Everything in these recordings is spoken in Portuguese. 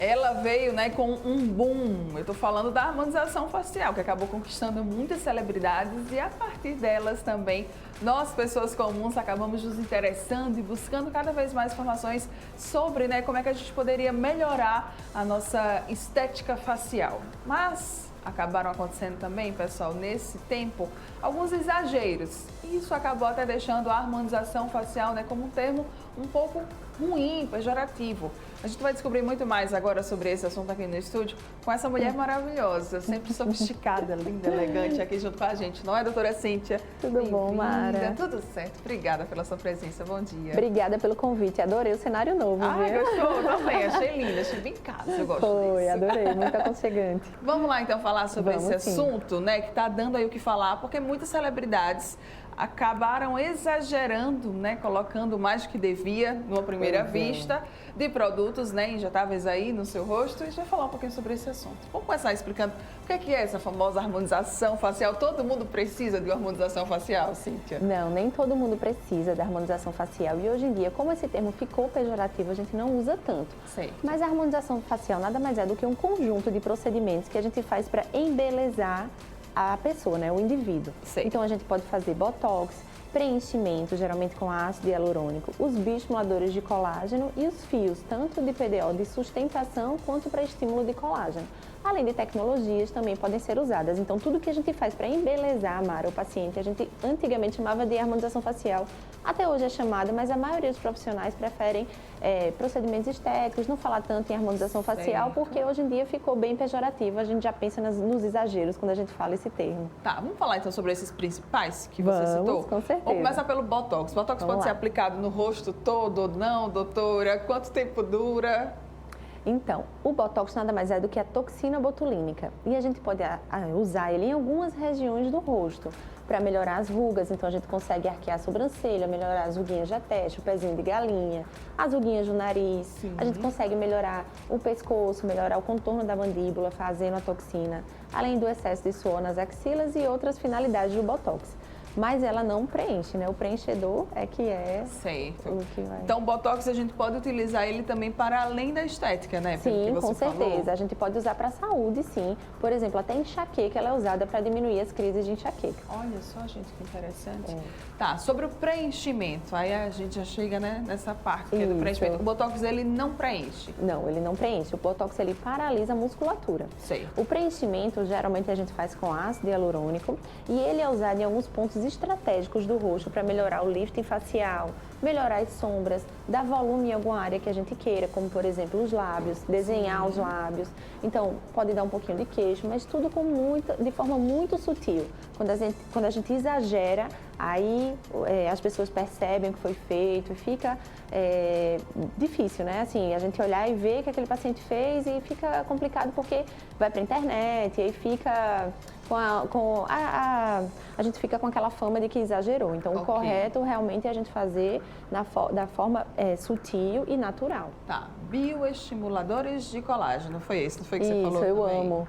ela veio, né, com um boom. Eu estou falando da harmonização facial, que acabou conquistando muitas celebridades e a partir delas também nós, pessoas comuns, acabamos nos interessando e buscando cada vez mais informações sobre, né, como é que a gente poderia melhorar a nossa estética facial. Mas acabaram acontecendo também, pessoal, nesse tempo, alguns exageros. E isso acabou até deixando a harmonização facial, né, como um termo um pouco ruim, pejorativo. A gente vai descobrir muito mais agora sobre esse assunto aqui no estúdio com essa mulher maravilhosa, sempre sofisticada, linda, elegante, aqui junto com a gente. Não é, doutora Cíntia? Tudo bom, Mara? Tudo certo. Obrigada pela sua presença. Bom dia. Obrigada pelo convite. Adorei o cenário novo, viu? Gostou? Também. Achei lindo. Achei bem em casa. Eu gosto disso. Adorei. Muito aconchegante. Vamos lá, então, falar sobre esse assunto, né, que está dando aí o que falar, porque muitas celebridades acabaram exagerando, né, colocando mais do que devia numa primeira vista de produtos, né, injetáveis aí no seu rosto. E a gente vai falar um pouquinho sobre esse assunto. Vamos começar explicando o que é essa famosa harmonização facial. Todo mundo precisa de uma harmonização facial, Cíntia? Não, nem todo mundo precisa da harmonização facial. E hoje em dia, como esse termo ficou pejorativo, a gente não usa tanto. Certo. Mas a harmonização facial nada mais é do que um conjunto de procedimentos que a gente faz para embelezar a pessoa, né, o indivíduo. Sei. Então a gente pode fazer botox, preenchimento, geralmente com ácido hialurônico, os bioestimuladores de colágeno e os fios, tanto de PDO de sustentação quanto para estímulo de colágeno. Além de tecnologias, também podem ser usadas. Então, tudo que a gente faz para embelezar, Mara, o paciente, a gente antigamente chamava de harmonização facial. Até hoje é chamada, mas a maioria dos profissionais preferem procedimentos estéticos, não falar tanto em harmonização facial, porque hoje em dia ficou bem pejorativo. A gente já pensa nos exageros quando a gente fala esse termo. Tá, vamos falar então sobre esses principais que você citou? Com certeza. Vamos começar pelo Botox. Botox pode ser aplicado no rosto todo ou não, doutora? Quanto tempo dura? Então, o Botox nada mais é do que a toxina botulínica e a gente pode usar ele em algumas regiões do rosto para melhorar as rugas. Então, a gente consegue arquear a sobrancelha, melhorar as ruguinhas da testa, o pezinho de galinha, as ruguinhas do nariz. Sim. A gente consegue melhorar o pescoço, melhorar o contorno da mandíbula fazendo a toxina, além do excesso de suor nas axilas e outras finalidades do Botox. Mas ela não preenche, né? O preenchedor é que é certo. O que vai... Então, o Botox a gente pode utilizar ele também para além da estética, né? Sim, com certeza. A gente pode usar para a saúde, sim. Por exemplo, até enxaqueca ela é usada para diminuir as crises de enxaqueca. Olha só, gente, que interessante. Tá, sobre o preenchimento, aí a gente já chega, né, nessa parte que é do preenchimento. O Botox, ele não preenche? Não, ele não preenche. O Botox, ele paralisa a musculatura. Sei. O preenchimento, geralmente, a gente faz com ácido hialurônico e ele é usado em alguns pontos estratégicos do rosto para melhorar o lifting facial, melhorar as sombras, dar volume em alguma área que a gente queira, como, por exemplo, os lábios, desenhar os lábios. Então, pode dar um pouquinho de queixo, mas tudo de forma muito sutil. Quando a gente exagera, aí as pessoas percebem o que foi feito e fica difícil, né? Assim, a gente olhar e ver o que aquele paciente fez e fica complicado porque vai para a internet e aí fica a gente fica com aquela fama de que exagerou. Então, o correto realmente é a gente fazer da forma sutil e natural. Tá. Bioestimuladores de colágeno, foi esse? Não foi que você falou? Isso, eu também? amo.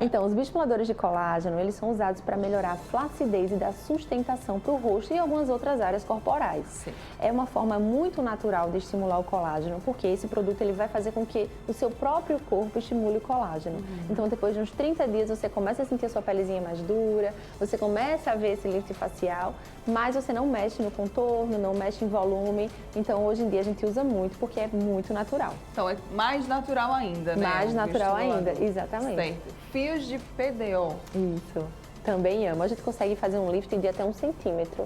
Então, os bioestimuladores de colágeno, eles são usados para melhorar a flacidez e dar sustentação para o rosto e algumas outras áreas corporais. Sim. É uma forma muito natural de estimular o colágeno, porque esse produto ele vai fazer com que o seu próprio corpo estimule o colágeno. Então, depois de uns 30 dias, você começa a sentir a sua pelezinha mais dura, você começa a ver esse lift facial, mas você não mexe no contorno, não mexe em volume. Então, hoje em dia, a gente usa muito, porque é muito natural. Então, é mais natural ainda, né? Mais natural ainda, exatamente. Certo. Fios de PDO. Isso, também amo. A gente consegue fazer um lifting de até 1 centímetro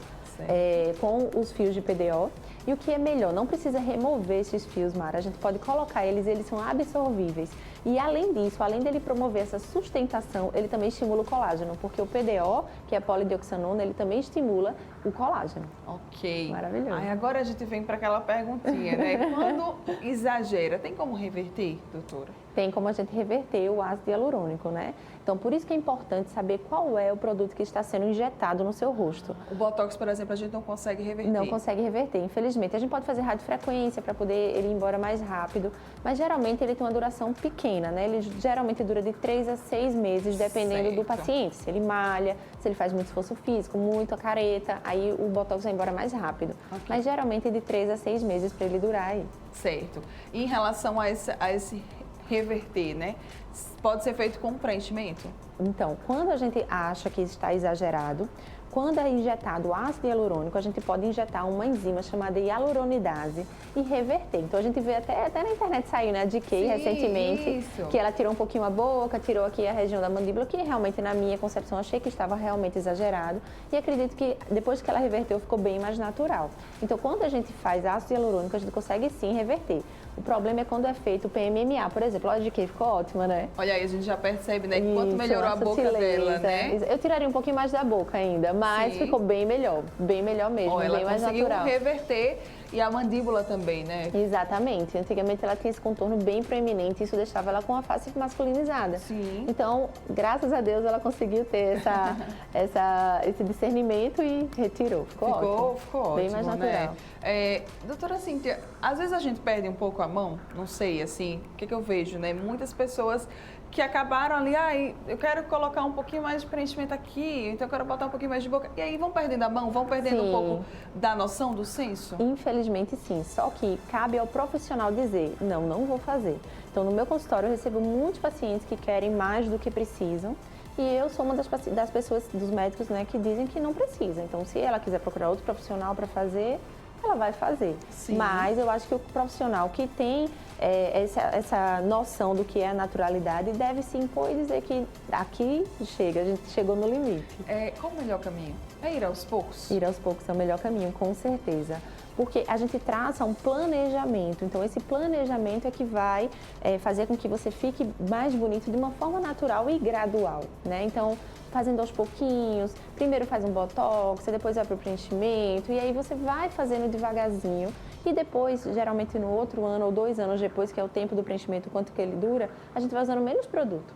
com os fios de PDO. E o que é melhor, não precisa remover esses fios, Mara. A gente pode colocar eles são absorvíveis. E além disso, além dele promover essa sustentação, ele também estimula o colágeno, porque o PDO, que é polidioxanona, ele também estimula o colágeno. Ok. Maravilhoso. Aí agora a gente vem para aquela perguntinha, né? Quando exagera, tem como reverter, doutora? Tem como a gente reverter o ácido hialurônico, né? Então, por isso que é importante saber qual é o produto que está sendo injetado no seu rosto. O Botox, por exemplo, a gente não consegue reverter? Não consegue reverter, infelizmente. A gente pode fazer radiofrequência para poder ele ir embora mais rápido, mas geralmente ele tem uma duração pequena, né? Ele geralmente dura de 3 a 6 meses, dependendo do paciente. Se ele malha, se ele faz muito esforço físico, muita careta, aí o Botox vai embora mais rápido. Mas geralmente de 3 a 6 meses para ele durar aí. Certo. E em relação a esse reverter, né? Pode ser feito com preenchimento? Então, quando a gente acha que está exagerado, quando é injetado ácido hialurônico, a gente pode injetar uma enzima chamada hialuronidase e reverter. Então, a gente vê até na internet saiu, né, de Kay recentemente, que ela tirou um pouquinho a boca, tirou aqui a região da mandíbula, que realmente, na minha concepção, achei que estava realmente exagerado. E acredito que depois que ela reverteu, ficou bem mais natural. Então, quando a gente faz ácido hialurônico, a gente consegue sim reverter. O problema é quando é feito o PMMA, por exemplo. Olha de que ficou ótima, né? Olha aí, a gente já percebe, né? Quanto melhorou a boca dela, né? Eu tiraria um pouquinho mais da boca ainda, mas ficou bem melhor mesmo, bem mais natural. Ela conseguiu reverter e a mandíbula também, né? Exatamente. Antigamente ela tinha esse contorno bem proeminente, isso deixava ela com a face masculinizada. Sim. Então, graças a Deus, ela conseguiu ter esse discernimento e retirou. Ficou ótimo. Bem mais natural. Né? Doutora Cíntia, às vezes a gente perde um pouco a mão, não sei, assim, o que eu vejo, né? Muitas pessoas que acabaram ali, eu quero colocar um pouquinho mais de preenchimento aqui, então eu quero botar um pouquinho mais de boca. E aí vão perdendo a mão, vão perdendo um pouco da noção, do senso? Infelizmente, sim. Só que cabe ao profissional dizer, não vou fazer. Então, no meu consultório, eu recebo muitos pacientes que querem mais do que precisam. E eu sou uma das pessoas, dos médicos, né, que dizem que não precisa. Então, se ela quiser procurar outro profissional para fazer, ela vai fazer. Sim. Mas eu acho que o profissional que tem essa noção do que é a naturalidade deve se impor e dizer que aqui chega, a gente chegou no limite. Qual o melhor caminho? É ir aos poucos? Ir aos poucos é o melhor caminho, com certeza. Porque a gente traça um planejamento. Então, esse planejamento é que vai fazer com que você fique mais bonito de uma forma natural e gradual, né? Então, fazendo aos pouquinhos, primeiro faz um botox, depois vai para o preenchimento, e aí você vai fazendo devagarzinho. E depois, geralmente no outro ano ou 2 anos depois, que é o tempo do preenchimento, quanto que ele dura, a gente vai usando menos produto.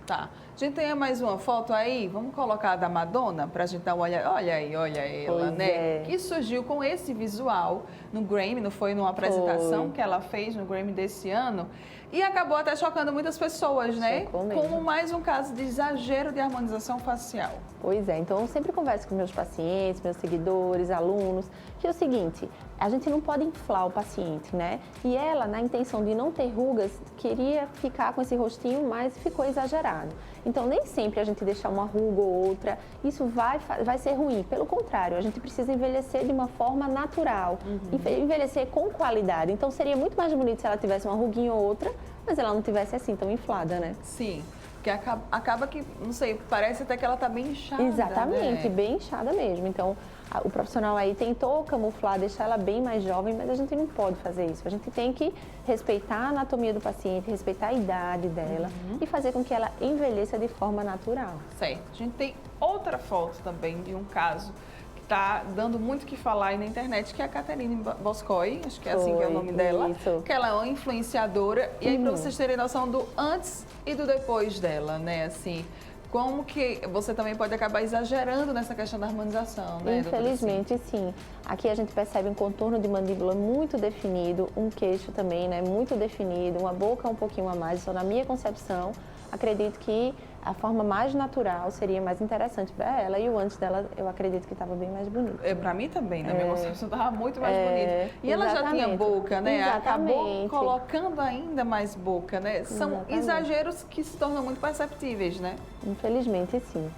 Tá. A gente tem mais uma foto aí, vamos colocar a da Madonna pra gente dar uma olhada. Olha aí, olha ela, pois né? Que surgiu com esse visual no Grammy, não foi numa apresentação que ela fez no Grammy desse ano. E acabou até chocando muitas pessoas, né? Como mais um caso de exagero de harmonização facial. Pois é, então eu sempre converso com meus pacientes, meus seguidores, alunos, que é o seguinte, a gente não pode inflar o paciente, né? E ela, na intenção de não ter rugas, queria ficar com esse rostinho, mas ficou exagerado. Então, nem sempre a gente deixar uma ruga ou outra, isso vai ser ruim. Pelo contrário, a gente precisa envelhecer de uma forma natural, envelhecer com qualidade. Então, seria muito mais bonito se ela tivesse uma ruguinha ou outra, mas ela não tivesse assim tão inflada, né? Sim. Porque acaba que, não sei, parece até que ela tá bem inchada. Exatamente, né? Bem inchada mesmo. Então, o profissional aí tentou camuflar, deixar ela bem mais jovem, mas a gente não pode fazer isso. A gente tem que respeitar a anatomia do paciente, respeitar a idade dela e fazer com que ela envelheça de forma natural. Certo. A gente tem outra foto também de um caso que está dando muito o que falar aí na internet, que é a Caterine Boscoy, acho que é assim que é o nome dela, que ela é uma influenciadora. E aí, para vocês terem noção do antes e do depois dela, né, assim... Como que você também pode acabar exagerando nessa questão da harmonização, né? Infelizmente, sim. Aqui a gente percebe um contorno de mandíbula muito definido, um queixo também, né, muito definido, uma boca um pouquinho a mais. Então, na minha concepção, acredito que a forma mais natural seria mais interessante para ela, e o antes dela eu acredito que estava bem mais bonito. Para mim também, na minha concepção estava muito mais bonito. E ela já tinha boca, né? Exatamente. Acabou colocando ainda mais boca, né? São exageros que se tornam muito perceptíveis, né? Infelizmente, sim.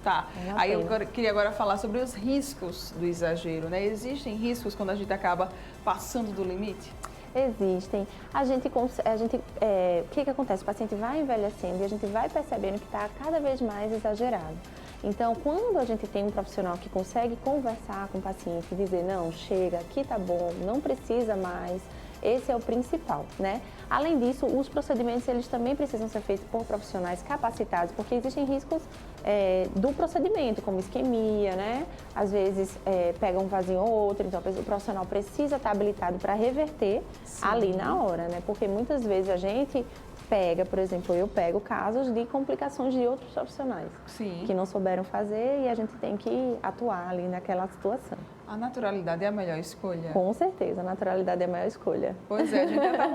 Tá. Aí eu queria agora falar sobre os riscos do exagero, né? Existem riscos quando a gente acaba passando do limite? Existem. O que acontece? O paciente vai envelhecendo e a gente vai percebendo que está cada vez mais exagerado. Então, quando a gente tem um profissional que consegue conversar com o paciente e dizer, não, chega, aqui tá bom, não precisa mais, esse é o principal, né? Além disso, os procedimentos, eles também precisam ser feitos por profissionais capacitados, porque existem riscos do procedimento, como isquemia, né? Às vezes, pega um vasinho ou outro, então o profissional precisa estar habilitado para reverter ali na hora, né? Porque muitas vezes a gente pega, por exemplo, eu pego casos de complicações de outros profissionais que não souberam fazer e a gente tem que atuar ali naquela situação. A naturalidade é a melhor escolha? Com certeza, a naturalidade é a melhor escolha. Pois é, a gente tem até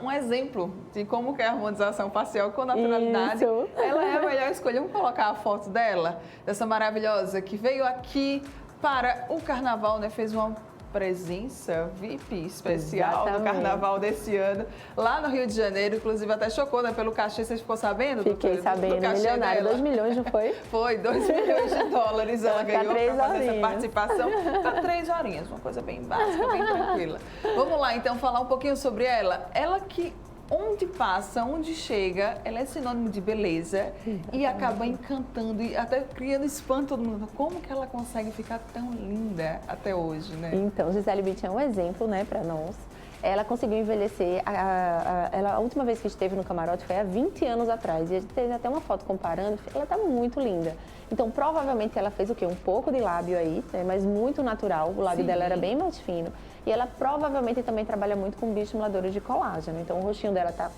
um exemplo de como que é a harmonização facial com naturalidade. Isso. Ela é a melhor escolha. Vamos colocar a foto dela, dessa maravilhosa, que veio aqui para o carnaval, né? Fez uma presença VIP especial Exatamente. do Carnaval desse ano, lá no Rio de Janeiro. Inclusive até chocou, né? Pelo cachê, você ficou sabendo? Fiquei sabendo, milionário, 2 milhões, não foi? Foi, 2 milhões de dólares ela ganhou para fazer essa participação. Tá 3 horinhas, uma coisa bem básica, bem tranquila. Vamos lá, então, falar um pouquinho sobre ela. Ela que, onde passa, onde chega, ela é sinônimo de beleza e acaba encantando e até criando espanto todo mundo. Como que ela consegue ficar tão linda até hoje, né? Então, Gisele Bündchen é um exemplo, né, para nós. Ela conseguiu envelhecer, a última vez que esteve no camarote foi há 20 anos atrás. E a gente teve até uma foto comparando, ela está muito linda. Então, provavelmente ela fez o quê? Um pouco de lábio aí, né, mas muito natural. O lábio dela era bem mais fino. E ela provavelmente também trabalha muito com bioestimuladores de colágeno. Então, o rostinho dela está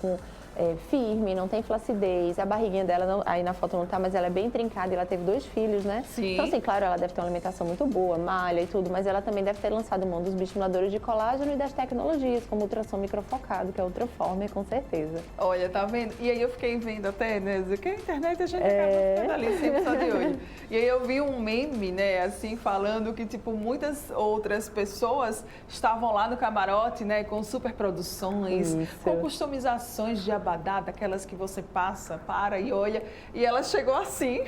firme, não tem flacidez. A barriguinha dela, aí na foto não tá, mas ela é bem trincada e ela teve 2 filhos, né? Sim. Então, assim, claro, ela deve ter uma alimentação muito boa, malha e tudo, mas ela também deve ter lançado mão dos bioestimuladores de colágeno e das tecnologias, como o ultrassom microfocado, que é outra forma, com certeza. Olha, tá vendo? E aí eu fiquei vendo até, né, que a internet a gente acaba ficando ali sempre só de olho. E aí eu vi um meme, né, assim, falando que, tipo, muitas outras pessoas estavam lá no camarote, né, com superproduções, com customizações de abadá, daquelas que você passa, para e olha, e ela chegou assim.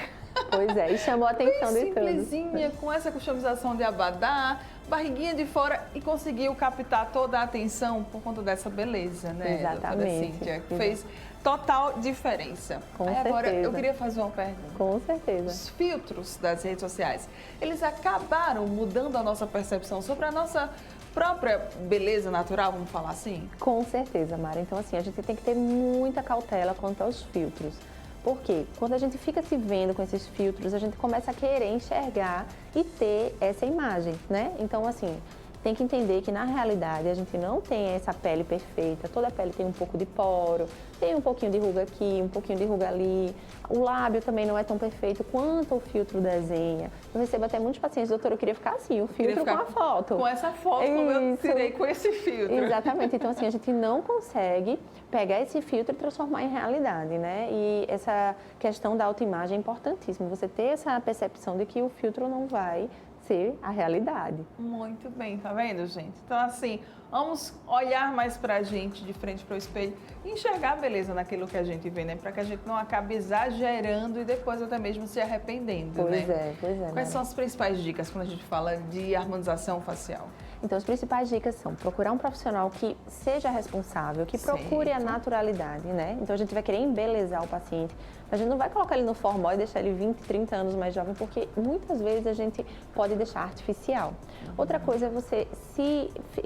Pois é, e chamou a atenção de todos. Simplesinha, com essa customização de abadá, barriguinha de fora e conseguiu captar toda a atenção por conta dessa beleza, né? Exatamente. Cíntia, que fez total diferença. Com certeza. Agora, eu queria fazer uma pergunta. Com certeza. Os filtros das redes sociais, eles acabaram mudando a nossa percepção sobre a nossa própria beleza natural, vamos falar assim? Com certeza, Mara. Então, assim, a gente tem que ter muita cautela quanto aos filtros. Porque quando a gente fica se vendo com esses filtros, a gente começa a querer enxergar e ter essa imagem, né? Então, assim, tem que entender que na realidade a gente não tem essa pele perfeita. Toda pele tem um pouco de poro, tem um pouquinho de ruga aqui, um pouquinho de ruga ali. O lábio também não é tão perfeito quanto o filtro desenha. Eu recebo até muitos pacientes, doutora, eu queria ficar assim, o filtro com a foto. Com essa foto, como eu tirei com esse filtro. Exatamente. Então, assim, a gente não consegue pegar esse filtro e transformar em realidade, né? E essa questão da autoimagem é importantíssima. Você ter essa percepção de que o filtro não vai ser a realidade. Muito bem, tá vendo, gente? Então, assim, vamos olhar mais pra gente, de frente pro espelho, e enxergar a beleza naquilo que a gente vê, né? Pra que a gente não acabe exagerando e depois até mesmo se arrependendo, Pois né? Pois é. Quais são as principais dicas quando a gente fala de harmonização facial? Então, as principais dicas são procurar um profissional que seja responsável, que procure a naturalidade, né? Então, a gente vai querer embelezar o paciente. A gente não vai colocar ele no formol e deixar ele 20, 30 anos mais jovem, porque muitas vezes a gente pode deixar artificial. Outra coisa é você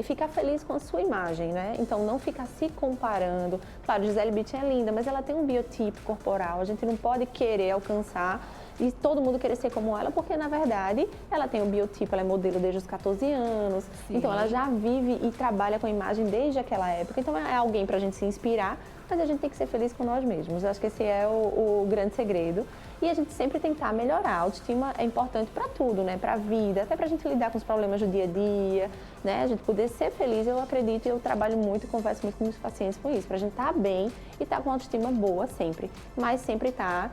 ficar feliz com a sua imagem, né? Então, não ficar se comparando. Claro, Gisele Bündchen é linda, mas ela tem um biotipo corporal. A gente não pode querer alcançar e todo mundo querer ser como ela, porque na verdade ela tem um biotipo, ela é modelo desde os 14 anos, então ela já vive e trabalha com a imagem desde aquela época, então é alguém pra gente se inspirar, mas a gente tem que ser feliz com nós mesmos. Eu acho que esse é o grande segredo. E a gente sempre tentar melhorar. A autoestima é importante para tudo, né? Para a vida, até para a gente lidar com os problemas do dia a dia, né? A gente poder ser feliz, eu acredito, e eu trabalho muito, converso muito com os pacientes com isso, para a gente estar bem e estar com uma autoestima boa sempre, mas sempre estar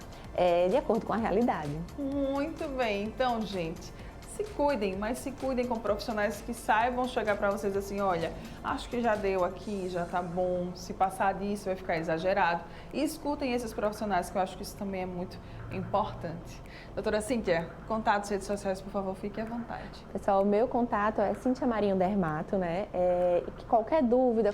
de acordo com a realidade. Muito bem. Então, gente, se cuidem, mas se cuidem com profissionais que saibam chegar para vocês assim, olha, acho que já deu aqui, já tá bom, se passar disso vai ficar exagerado. E escutem esses profissionais, que eu acho que isso também é muito importante. Doutora Cíntia, contatos, redes sociais, por favor, fique à vontade. Pessoal, o meu contato é Cíntia Marinho Dermato, né? Qualquer dúvida,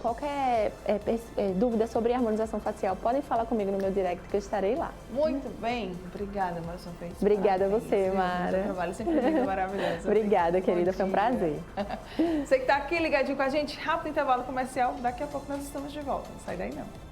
dúvida sobre harmonização facial, podem falar comigo no meu direct que eu estarei lá. Muito bem, obrigada mais uma vez. Obrigada a você, Mara. Seu trabalho sempre lindo, maravilhoso. Obrigada, querida, foi um prazer. Você que está aqui ligadinho com a gente, rápido intervalo comercial, daqui a pouco nós estamos de volta, não sai daí não.